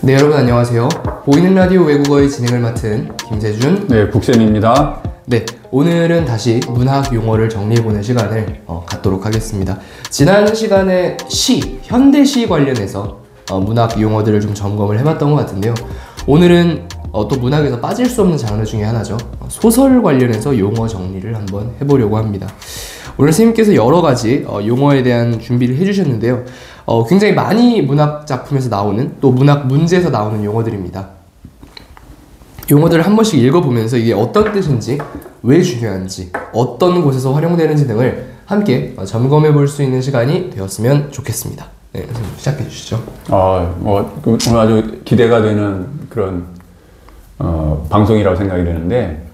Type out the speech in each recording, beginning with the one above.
네, 여러분 안녕하세요. 보이는 라디오 외국어의 진행을 맡은 김세준. 네, 북쌤입니다. 네, 오늘은 다시 문학 용어를 정리해보는 시간을 갖도록 하겠습니다. 지난 시간에 현대시 관련해서 문학 용어들을 좀 점검을 해봤던 것 같은데요. 오늘은 또 문학에서 빠질 수 없는 장르 중에 하나죠. 소설 관련해서 용어 정리를 한번 해보려고 합니다. 오늘 선생님께서 여러 가지 용어에 대한 준비를 해주셨는데요. 굉장히 많이 문학 작품에서 나오는, 또 문학 문제에서 나오는 용어들입니다. 용어들을 한 번씩 읽어보면서 이게 어떤 뜻인지, 왜 중요한지, 어떤 곳에서 활용되는지 등을 함께 점검해 볼 수 있는 시간이 되었으면 좋겠습니다. 네, 선생님 시작해 주시죠. 오늘 아주 기대가 되는 그런 방송이라고 생각이 되는데,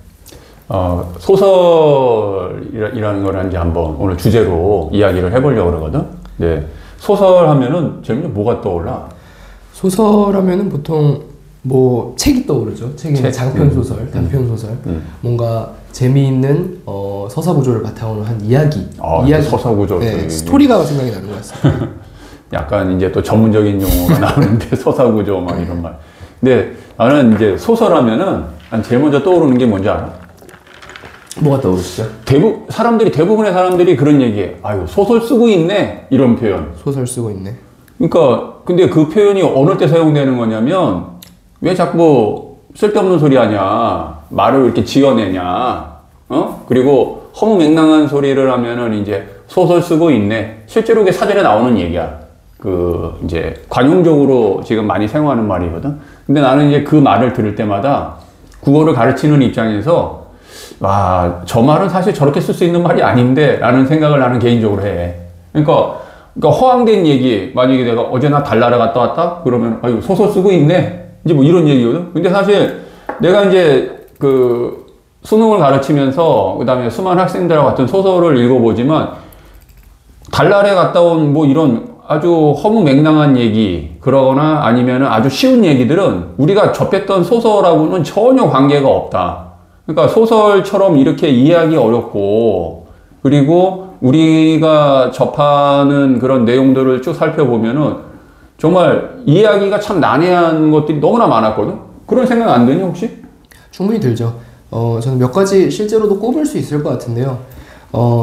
소설이라는 걸 이제 한번 오늘 주제로 이야기를 해보려고 그러거든. 네, 소설 하면은 제일 먼저 뭐가 떠올라? 소설 하면은 보통 뭐 책이 떠오르죠. 책이 장편 소설, 단편 소설, 뭔가 재미있는 서사 구조를 바탕으로 한 이야기. 서사 구조. 네, 스토리가 생각이 나는 것 같습니다. 약간 이제 또 전문적인 용어가 나오는데 서사 구조 막 이런 말. 근데 나는 이제 소설하면은 제일 먼저 떠오르는 게 뭔지 알아? 뭐가 떠오르시죠? 대부분의 사람들이 그런 얘기해. 아유, 소설 쓰고 있네. 이런 표현. 소설 쓰고 있네. 그러니까 근데 그 표현이 어느 때 사용되는 거냐면, 왜 자꾸 쓸데없는 소리 하냐, 말을 이렇게 지어내냐, 그리고 허무맹랑한 소리를 하면은 이제 소설 쓰고 있네. 실제로 그게 사전에 나오는 얘기야. 이제 관용적으로 지금 많이 사용하는 말이거든. 근데 나는 이제 그 말을 들을 때마다 국어를 가르치는 입장에서, 와, 저 말은 사실 저렇게 쓸 수 있는 말이 아닌데 라는 생각을 나는 개인적으로 해. 그러니까 허황된 얘기, 만약에 내가 어제 나 달나라 갔다 왔다? 그러면 아유, 소설 쓰고 있네. 이제 뭐 이런 얘기거든. 근데 사실 내가 이제 수능을 가르치면서 그 다음에 수많은 학생들하고 같은 소설을 읽어보지만, 달날에 갔다 온 뭐 이런 아주 허무맹랑한 얘기, 그러거나 아니면은 아주 쉬운 얘기들은 우리가 접했던 소설하고는 전혀 관계가 없다. 그러니까 소설처럼 이렇게 이해하기 어렵고, 그리고 우리가 접하는 그런 내용들을 쭉 살펴보면은 정말 이해하기가 참 난해한 것들이 너무나 많았거든? 그런 생각 안 드니, 혹시? 충분히 들죠. 저는 몇 가지 실제로도 꼽을 수 있을 것 같은데요.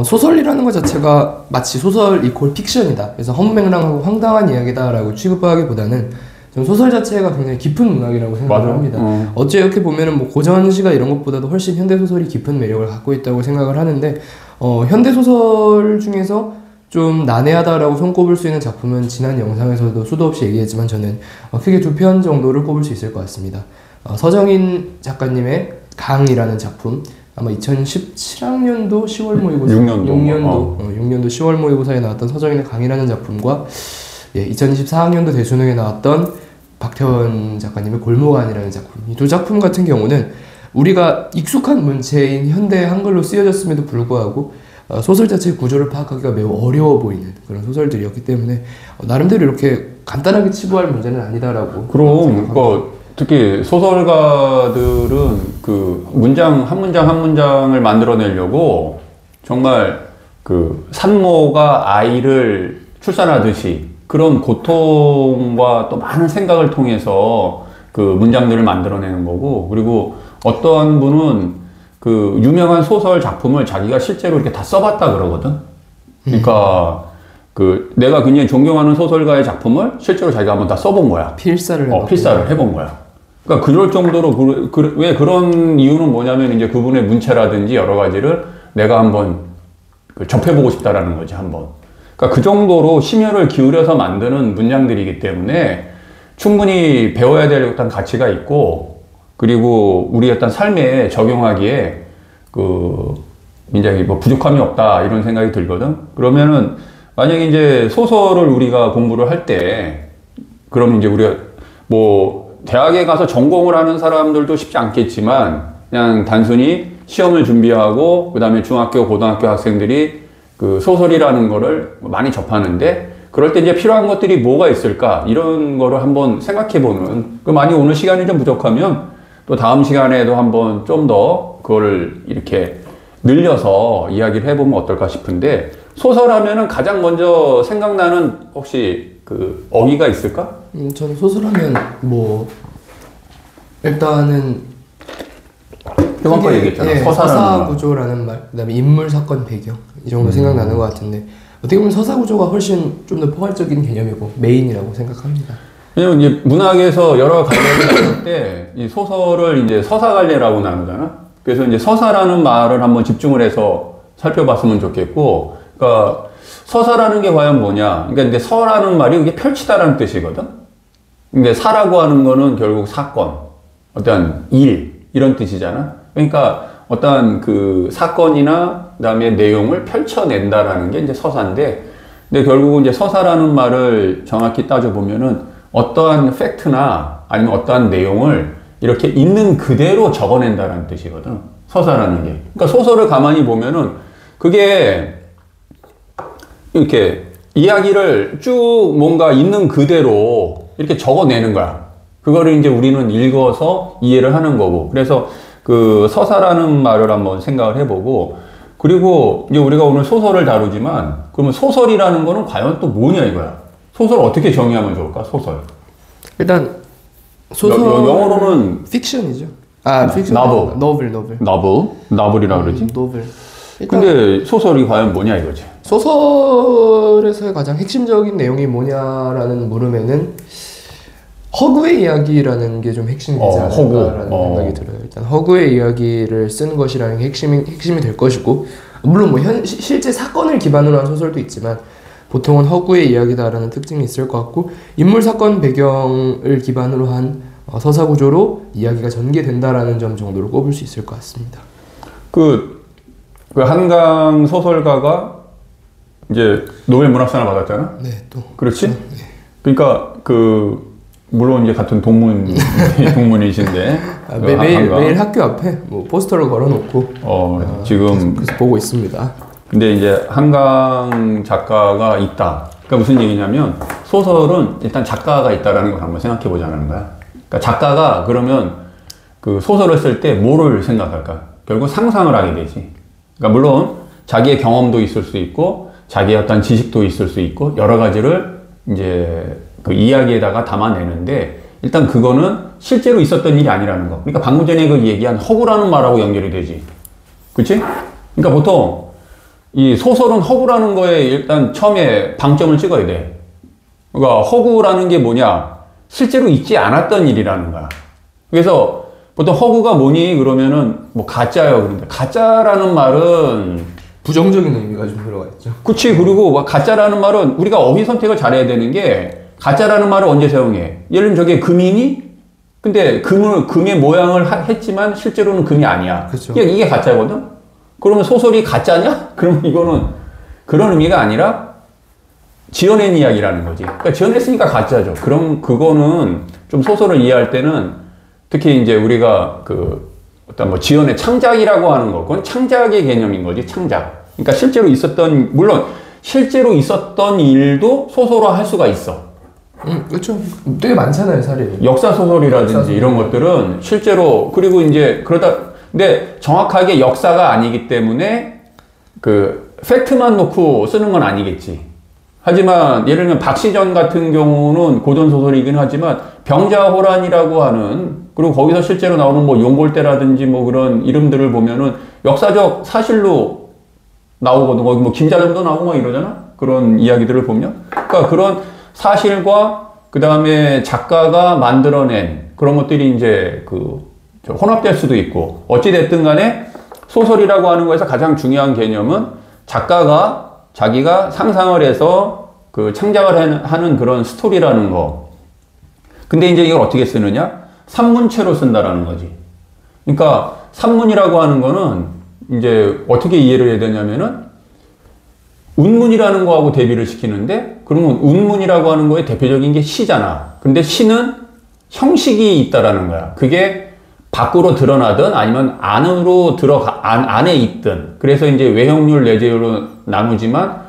소설이라는 것 자체가 마치 소설 이퀄 픽션이다, 그래서 허무맹랑하고 황당한 이야기다라고 취급하기보다는 저는 소설 자체가 굉장히 깊은 문학이라고 생각을 합니다. 어째 이렇게 보면은 뭐 고전시가 이런 것보다도 훨씬 현대소설이 깊은 매력을 갖고 있다고 생각을 하는데, 현대소설 중에서 좀 난해하다라고 손꼽을 수 있는 작품은 지난 영상에서도 수도 없이 얘기했지만 저는 크게 두 편 정도를 꼽을 수 있을 것 같습니다. 서정인 작가님의 강이라는 작품, 아마 2017학년도 10월 모의고사, 6년도 10월 모의고사에 나왔던 서정인의 강이라는 작품과 2024학년도 대수능에 나왔던 박태원 작가님의 골목안이라는 작품, 이 두 작품 같은 경우는 우리가 익숙한 문체인 현대 한글로 쓰여졌음에도 불구하고 소설 자체의 구조를 파악하기가 매우 어려워 보이는 그런 소설들이었기 때문에 나름대로 이렇게 간단하게 치부할 문제는 아니다라고. 그럼 특히 소설가들은 한 문장 한 문장을 만들어내려고 정말 산모가 아이를 출산하듯이 그런 고통과 또 많은 생각을 통해서 문장들을 만들어내는 거고, 그리고 어떠한 분은 유명한 소설 작품을 자기가 실제로 이렇게 다 써봤다 그러거든. 그러니까 내가 굉장히 존경하는 소설가의 작품을 실제로 자기가 한번 다 써본 거야. 필사를 해본 거야. 그러니까 그럴 정도로 왜 그런 이유는 뭐냐면, 이제 그분의 문체라든지 여러 가지를 내가 한번 접해보고 싶다라는 거지, 한번. 그러니까 그 정도로 심혈을 기울여서 만드는 문장들이기 때문에 충분히 배워야 될 어떤 가치가 있고, 그리고 우리 어떤 삶에 적용하기에 굉장히 부족함이 없다, 이런 생각이 들거든. 그러면은 만약에 이제 소설을 우리가 공부를 할 때, 그럼 이제 우리가 대학에 가서 전공을 하는 사람들도 쉽지 않겠지만, 그냥 단순히 시험을 준비하고 그 다음에 중학교, 고등학교 학생들이 소설이라는 거를 많이 접하는데, 그럴 때 이제 필요한 것들이 뭐가 있을까, 이런 거를 한번 생각해보는, 많이 오늘 시간이 좀 부족하면 또 다음 시간에도 한번 좀 더 그거를 이렇게 늘려서 이야기를 해보면 어떨까 싶은데, 소설하면은 가장 먼저 생각나는 혹시 그 어휘가 있을까? 저는 소설하면 뭐 일단은 저번 거 얘기했잖아. 예, 서사라는 서사 말. 구조라는 말, 그다음에 인물 사건 배경 이 정도 생각나는 것 같은데 어떻게 보면 서사 구조가 훨씬 좀 더 포괄적인 개념이고 메인이라고 생각합니다. 왜냐면 이제 문학에서 여러 관례를 나눌 때 이 소설을 이제 서사 관례라고 나누잖아. 그래서 이제 서사라는 말을 한번 집중을 해서 살펴봤으면 좋겠고, 그러니까 서사라는 게 과연 뭐냐? 그러니까 이제 서라는 말이 이게 펼치다라는 뜻이거든. 근데 사라고 하는 거는 결국 사건, 어떤 일 이런 뜻이잖아. 그러니까 어떠한 그 사건이나 그다음에 내용을 펼쳐낸다라는 게 이제 서사인데, 근데 결국은 이제 서사라는 말을 정확히 따져보면은 어떠한 팩트나 아니면 어떠한 내용을 이렇게 있는 그대로 적어낸다라는 뜻이거든. 서사라는 게. 그러니까 소설을 가만히 보면은 그게 이렇게 이야기를 쭉 뭔가 있는 그대로 이렇게 적어내는 거야. 그거를 이제 우리는 읽어서 이해를 하는 거고. 그래서 그 서사라는 말을 한번 생각을 해보고, 그리고 이제 우리가 오늘 소설을 다루지만, 그러면 소설이라는 거는 과연 또 뭐냐 이거야. 소설 어떻게 정의하면 좋을까? 소설. 일단 소설 영어로는 픽션이죠. 픽션. 노블. 노블이라 그러지. 노블. 근데 소설이 과연 뭐냐 이거지. 소설에서의 가장 핵심적인 내용이 뭐냐라는 물음에는 허구의 이야기라는 게 좀 핵심이 되지 않을까라는 생각이 들어요. 일단 허구의 이야기를 쓰는 것이라는 게 핵심이 될 것이고, 물론 뭐 실제 사건을 기반으로 한 소설도 있지만 보통은 허구의 이야기다라는 특징이 있을 것 같고, 인물 사건 배경을 기반으로 한 서사 구조로 이야기가 전개된다라는 점 정도로 꼽을 수 있을 것 같습니다. 그 한강 소설가가 이제 노벨 문학상을 받았잖아. 네, 또 그렇지? 네. 그러니까 물론 이제 같은 동문이신데 매일 학교 앞에 뭐 포스터를 걸어놓고 지금 그래서 보고 있습니다. 근데 이제 한강 작가가 있다. 그러니까 무슨 얘기냐면 소설은 일단 작가가 있다라는 걸 한번 생각해 보자는 거야. 그러니까 작가가 그러면 그 소설을 쓸 때 뭐를 생각할까? 결국 상상을 하게 되지. 그러니까 물론 자기의 경험도 있을 수 있고 자기의 어떤 지식도 있을 수 있고 여러 가지를 이제 그 이야기에다가 담아내는데 일단 그거는 실제로 있었던 일이 아니라는 거. 그러니까 방금 전에 그 얘기한 허구라는 말하고 연결이 되지. 그치? 그러니까 보통 이 소설은 허구라는 거에 일단 처음에 방점을 찍어야 돼. 그러니까 허구라는 게 뭐냐? 실제로 있지 않았던 일이라는 거야. 그래서 보통 허구가 뭐니? 그러면은 뭐 가짜요. 그런데 가짜라는 말은 부정적인 의미가 좀 들어가 있죠. 그치. 그리고 가짜라는 말은 우리가 어휘 선택을 잘해야 되는 게 가짜라는 말을 언제 사용해? 예를 들면 저게 금이니? 근데 금의 모양을 했지만 실제로는 금이 아니야. 그쵸. 이게 가짜거든? 그러면 소설이 가짜냐? 그러면 이거는 그런 의미가 아니라 지어낸 이야기라는 거지. 그러니까 지어냈으니까 가짜죠. 그럼 그거는 좀 소설을 이해할 때는 특히 이제 우리가 어떤 뭐 지어낸 창작이라고 하는 거, 그건 창작의 개념인 거지, 창작. 그러니까 물론 실제로 있었던 일도 소설화 할 수가 있어. 그렇죠. 되게 많잖아요, 사례는. 역사 소설이라든지 이런 것들은 실제로, 그리고 이제 근데 정확하게 역사가 아니기 때문에 팩트만 놓고 쓰는 건 아니겠지. 하지만 예를 들면 박시전 같은 경우는 고전 소설이긴 하지만 병자호란이라고 하는, 그리고 거기서 실제로 나오는 뭐 용골대라든지 뭐 그런 이름들을 보면은 역사적 사실로 나오거든. 거기 뭐 김자점도 나오고 막 이러잖아. 그런 이야기들을 보면. 그러니까 그런 사실과 그 다음에 작가가 만들어낸 그런 것들이 이제 혼합될 수도 있고, 어찌됐든 간에 소설이라고 하는 거에서 가장 중요한 개념은 작가가 자기가 상상을 해서 창작을 하는 그런 스토리라는 거. 근데 이제 이걸 어떻게 쓰느냐? 산문체로 쓴다라는 거지. 그러니까 산문이라고 하는 거는 이제 어떻게 이해를 해야 되냐면은 운문이라는 거하고 대비를 시키는데, 그러면 운문이라고 하는 거의 대표적인 게 시잖아. 근데 시는 형식이 있다라는 거야. 그게 밖으로 드러나든 아니면 안에 있든. 그래서 이제 외형률 내재율로 나누지만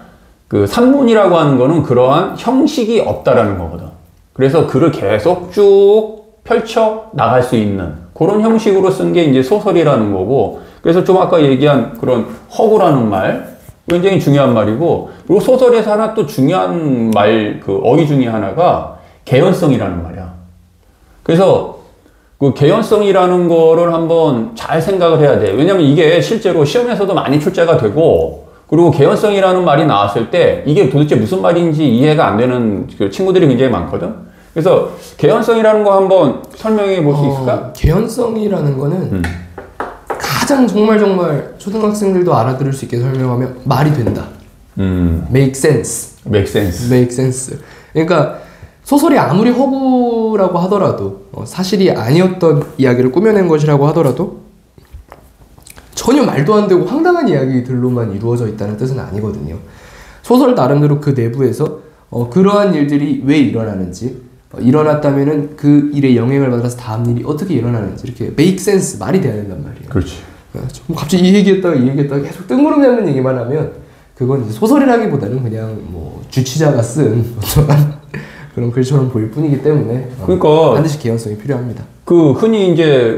산문이라고 하는 거는 그러한 형식이 없다라는 거거든. 그래서 글을 계속 쭉 펼쳐 나갈 수 있는 그런 형식으로 쓴 게 이제 소설이라는 거고, 그래서 좀 아까 얘기한 그런 허구라는 말, 굉장히 중요한 말이고, 그리고 소설에서 하나 또 중요한 그 어휘 중에 하나가 개연성이라는 말이야. 그래서 그 개연성이라는 거를 한번 잘 생각을 해야 돼. 왜냐면 이게 실제로 시험에서도 많이 출제가 되고, 그리고 개연성이라는 말이 나왔을 때 이게 도대체 무슨 말인지 이해가 안 되는 그 친구들이 굉장히 많거든. 그래서 개연성이라는 거 한번 설명해 볼 수 있을까? 개연성이라는 거는 가장 정말 초등학생들도 알아들을 수 있게 설명하면 말이 된다. make sense. make sense. make sense. 그러니까 소설이 아무리 허구라고 하더라도 사실이 아니었던 이야기를 꾸며낸 것이라고 하더라도 전혀 말도 안 되고 황당한 이야기들로만 이루어져 있다는 뜻은 아니거든요. 소설 나름대로 그 내부에서 그러한 일들이 왜 일어나는지, 일어났다면은 그 일에 영향을 받아서 다음 일이 어떻게 일어나는지 이렇게 make sense, 말이 돼야 된단 말이에요. 그렇지. 갑자기 이 얘기했다가 계속 뜬구름 잡는 얘기만 하면 그건 이제 소설이라기보다는 그냥 뭐 주치자가 쓴 어떠한 그런 글처럼 보일 뿐이기 때문에 그러니까 반드시 개연성이 필요합니다. 그 흔히 이제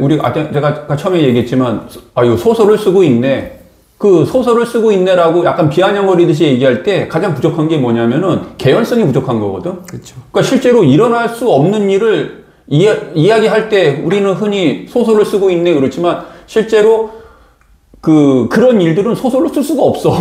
제가 아까 처음에 얘기했지만 아유 소설을 쓰고 있네. 그 소설을 쓰고 있네라고 약간 비아냥거리듯이 얘기할 때 가장 부족한 게 뭐냐면은 개연성이 부족한 거거든. 그렇죠. 그러니까 실제로 일어날 수 없는 일을 이야기할 때 우리는 흔히 소설을 쓰고 있네 그렇지만 실제로 그런 일들은 소설로 쓸 수가 없어.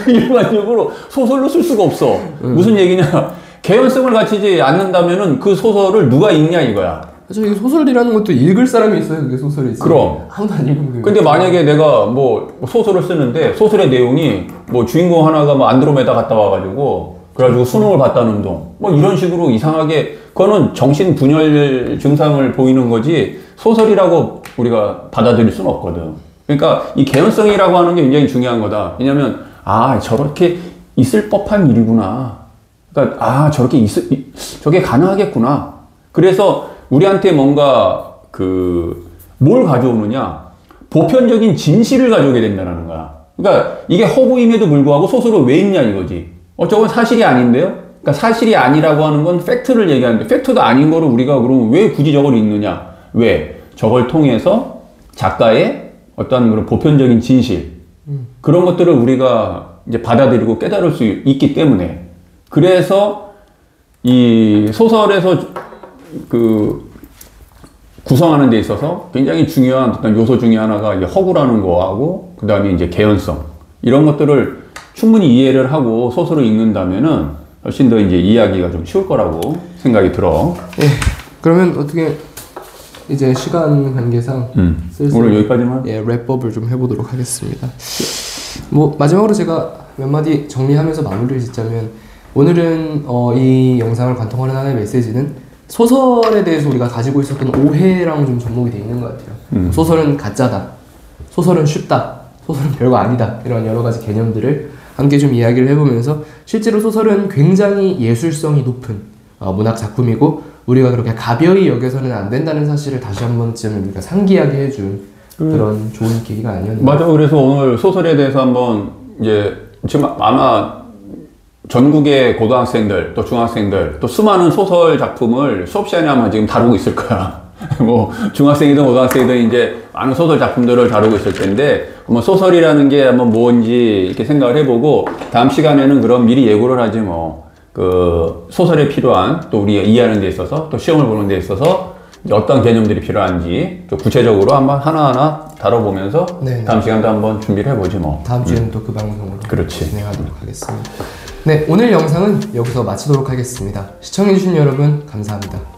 일반적으로 소설로 쓸 수가 없어. 무슨 얘기냐? 개연성을 갖추지 않는다면은 그 소설을 누가 읽냐 이거야. 그렇죠. 소설이라는 것도 읽을 사람이 있어요. 그게 소설이 있어요. 그럼. 아무도 안 읽으면. 근데 만약에 내가 뭐 소설을 쓰는데 소설의 내용이 뭐 주인공 하나가 뭐 안드로메다 갔다 와가지고 그래가지고 수능을 봤다는 둥 뭐 이런 식으로 이상하게 그거는 정신 분열 증상을 보이는 거지 소설이라고 우리가 받아들일 수는 없거든. 그러니까 이 개연성이라고 하는 게 굉장히 중요한 거다. 왜냐면 저렇게 있을 법한 일이구나. 그러니까 저게 가능하겠구나. 그래서 우리한테 뭔가 뭘 가져오느냐 보편적인 진실을 가져오게 된다는 거야. 그러니까 이게 허구임에도 불구하고 소설을 왜 읽냐 이거지. 저건 사실이 아닌데요. 그러니까 사실이 아니라고 하는 건 팩트를 얘기하는데 팩트도 아닌 거를 우리가 그러면 왜 굳이 저걸 읽느냐. 왜? 저걸 통해서 작가의 어떤 그런 보편적인 진실 그런 것들을 우리가 이제 받아들이고 깨달을 수 있기 때문에 그래서 이 소설에서 구성하는 데 있어서 굉장히 중요한 어떤 요소 중에 하나가 이제 허구라는 거하고 그 다음에 이제 개연성 이런 것들을 충분히 이해를 하고 소설을 읽는다면은 훨씬 더 이제 이해하기가 좀 쉬울 거라고 생각이 들어. 네. 그러면 어떻게 이제 시간 관계상 슬슬 오늘 여기까지만 랩업을 좀 해보도록 하겠습니다. 뭐 마지막으로 제가 몇 마디 정리하면서 마무리를 짓자면 오늘은 이 영상을 관통하는 하나의 메시지는 소설에 대해서 우리가 가지고 있었던 오해랑 좀 접목이 돼 있는 것 같아요. 소설은 가짜다, 소설은 쉽다, 소설은 별거 아니다 이런 여러 가지 개념들을 함께 좀 이야기를 해보면서 실제로 소설은 굉장히 예술성이 높은 문학 작품이고 우리가 그렇게 가벼이 여겨서는 안 된다는 사실을 다시 한 번쯤 우리가 상기하게 해준 그런 좋은 계기가 아니었나. 맞아. 그래서 오늘 소설에 대해서 한번 이제 지금 아마 전국의 고등학생들 또 중학생들 또 수많은 소설 작품을 수업 시간에 아마 지금 다루고 있을 거야. 뭐 중학생이든 고등학생이든 이제 많은 소설 작품들을 다루고 있을 텐데 뭐 소설이라는 게 한번 뭔지 이렇게 생각을 해보고 다음 시간에는 그럼 미리 예고를 하지 뭐. 소설에 필요한 또 우리가 이해하는 데 있어서 또 시험을 보는 데 있어서 어떤 개념들이 필요한지 좀 구체적으로 한번 하나하나 다뤄보면서 네네. 다음 시간도 한번 준비를 해보지 뭐. 다음 주에는 또 그 방송으로 그렇지. 진행하도록 하겠습니다. 네, 오늘 영상은 여기서 마치도록 하겠습니다. 시청해주신 여러분 감사합니다.